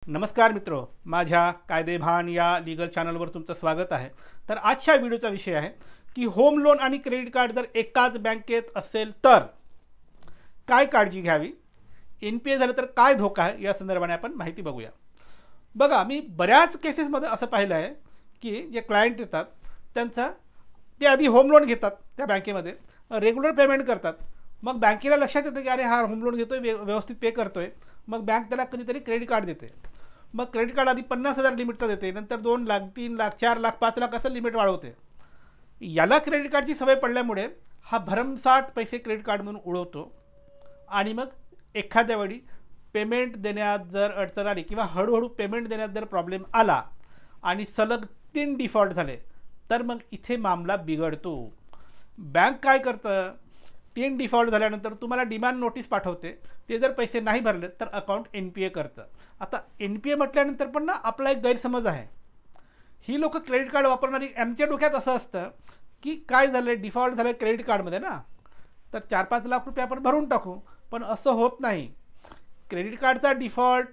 नमस्कार मित्रो, माझ्या कायदेभान या लीगल चॅनलवर तुमचं स्वागत आहे। तर आजच्या व्हिडिओचा विषय आहे की होम लोन आणि क्रेडिट कार्ड जर एकाच बँकेत असेल तर काय काळजी घ्यावी, एनपीए झालं तर काय धोका आहे, या संदर्भाने आपण माहिती बघूया। बघा, मी बऱ्याच केसेसमध्ये असं पाहिलं आहे की जे क्लायंट येतात त्यांचा ते आधी होम लोन घेतात, त्या बँकेमध्ये रेग्युलर पेमेंट करतात, मग बँकेला लक्षात येतं की अरे हा होम लोन घेतोय, व्यवस्थित पे करतोय, मग बँक त्याला कधीतरी क्रेडिट कार्ड देते। मग क्रेडिट कार्ड आधी 50,000 लिमिटचं देते, नंतर 2 लाख 3 लाख 4 लाख 5 लाख असं लिमिट वाढवते। याला क्रेडिट कार्डची सवय पडल्यामुळे हा भरमसाठ पैसे क्रेडिट कार्ड म्हणून उडवतो आणि मग एखाद्या वेळी पेमेंट देण्यात जर अडचण आली किंवा हळूहळू पेमेंट देण्यात जर प्रॉब्लेम आला आणि सलग 3 डिफॉल्ट झाले तर मग इथे मामला बिघडतो। बँक काय करतं, 3 डिफॉल्ट झाल्यानंतर तुम्हाला डिमांड नोटीस पाठवते, ते जर पैसे नाही भरले तर अकाउंट एनपीए करतं। आता एनपीए म्हटल्यानंतर पण ना आपला एक गैरसमज आहे, ही लोक क्रेडिट कार्ड वापरणारी यांच्या डोक्यात असं असतं की काय झालं, डिफॉल्ट झालं क्रेडिट कार्डमध्ये ना, तर 4-5 लाख रुपये आपण भरून टाकू, पण असं होत नाही। क्रेडिट कार्डचा डिफॉल्ट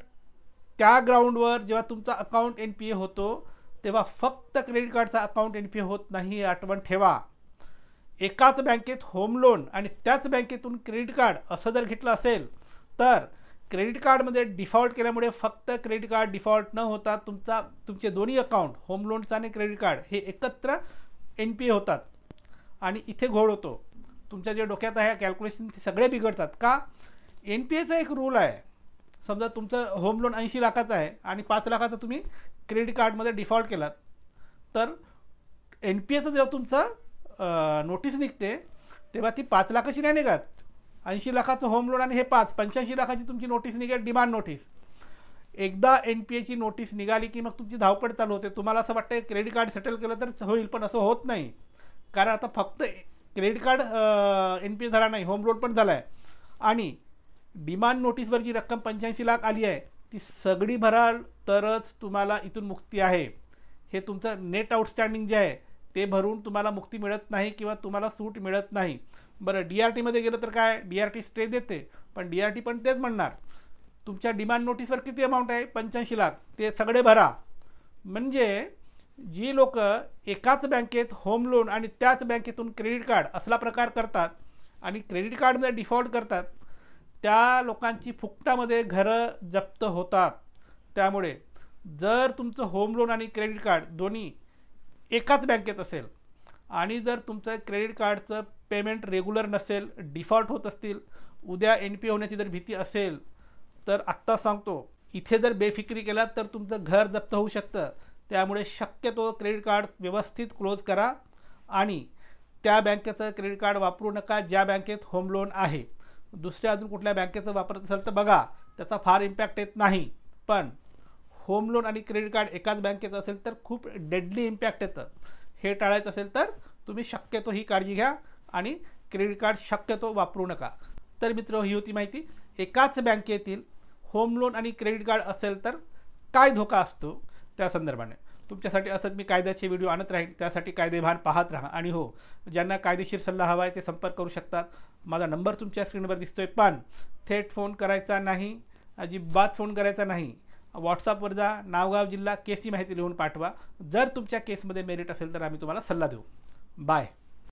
त्या ग्राउंडवर जेव्हा तुमचा अकाउंट एनपीए होतो तेव्हा फक्त क्रेडिट कार्डचा अकाउंट एनपीए होत नाही, आठवण ठेवा। एकाच बँकेत होम लोन आणि त्याच बँकेतून क्रेडिट कार्ड असं जर घेतलं असेल तर क्रेडिट कार्डमध्ये डिफॉल्ट केल्यामुळे फक्त क्रेडिट कार्ड डिफॉल्ट न होता तुमचे दोन्ही अकाउंट, होम लोनचं आणि क्रेडिट कार्ड, हे एकत्र एनपीए होतात आणि इथे घोळ होतो। तुमच्या जे डोक्यात आहे कॅल्क्युलेशन ते सगळे बिघडतात। का? एनपीएचा एक रूल आहे, समजा तुमचं होम लोन 80 लाखाचं आहे आणि 5 लाखाचं तुम्ही क्रेडिट कार्डमध्ये डिफॉल्ट केलात, तर एनपीएचं जेव्हा तुमचं नोटीस निघते तेव्हा ती 5 लाखाची नाही निघत, 80 लाखाचं होम लोन आणि हे 85 लाखाची तुमची नोटीस निघेल, डिमांड नोटीस। एकदा एनपीएची नोटीस निघाली की मग तुमची धावपळ चालू होते। तुम्हाला असं वाटतं क्रेडिट कार्ड सेटल केलं तर होईल, पण असं होत नाही, कारण आता फक्त क्रेडिट कार्ड एनपीए झाला नाही, होम लोन पण झाला आहे आणि डिमांड नोटीसवर जी रक्कम 85 लाख आली आहे ती सगळी भराल तरच तुम्हाला इथून मुक्ती आहे। हे तुमचं नेट आउटस्टँडिंग जे आहे ते भरून तुम्हाला मुक्ती मिळत नाही किंवा तुम्हाला सूट मिळत नाही। बरं, डीआरटीमध्ये गेलं तर काय, डीआरटी स्टे देते, पण डीआरटी पण तेच म्हणणार तुमच्या डिमांड नोटीसवर किती अमाऊंट आहे, 85 लाख, ते सगळे भरा। म्हणजे जी लोक एकाच बँकेत होम लोन आणि त्याच बँकेतून क्रेडिट कार्ड असला प्रकार करतात आणि क्रेडिट कार्डमध्ये डिफॉल्ट करतात, त्या लोकांची फुकटामध्ये घरं जप्त होतात। त्यामुळे जर तुमचं होम लोन आणि क्रेडिट कार्ड दोन्ही एकाच बँकेत असेल आणि जर तुमचं क्रेडिट कार्डचं पेमेंट रेग्युलर नसेल, डिफॉल्ट होत असतील, उद्या एनपीए होण्याची जर भीती असेल तर आत्ता सांगतो इथे जर बेफिक्री केलात तर तुमचं घर जप्त होऊ शकतं। त्यामुळे शक्यतो क्रेडिट कार्ड व्यवस्थित क्लोज करा आणि त्या बँकेचं क्रेडिट कार्ड वापरू नका ज्या बँकेत होम लोन आहे। दुसऱ्या अजून कुठल्या बँकेचं वापरत असेल तर बघा, त्याचा फार इम्पॅक्ट येत नाही, पण होम लोन आणि क्रेडिट कार्ड एकाच बँकेचं असेल तर खूप डेडली इम्पॅक्ट येतं। हे टाळायचं असेल तर तुम्ही शक्यतो ही काळजी घ्या आणि क्रेडिट कार्ड शक्यतो वापरू नका। तर मित्र, ही होती माहिती, एकाच बँकेतील होम लोन आणि क्रेडिट कार्ड असेल तर काय धोका असतो त्या संदर्भाने। तुमच्यासाठी असंच मी कायद्याचे व्हिडिओ आणत राहील, त्यासाठी कायदेभान पाहत राहा। आणि हो, ज्यांना कायदेशीर सल्ला हवा आहे ते संपर्क करू शकतात। माझा नंबर तुमच्या स्क्रीनवर दिसतोय, पण थेट फोन करायचा नाही, अजिबात फोन करायचा नाही। व्हॉट्सअपवर जा, नावगाव जिल्हा केसची माहिती लिहून पाठवा। जर तुमच्या केसमध्ये मेरिट असेल तर आम्ही तुम्हाला सल्ला देऊ। बाय।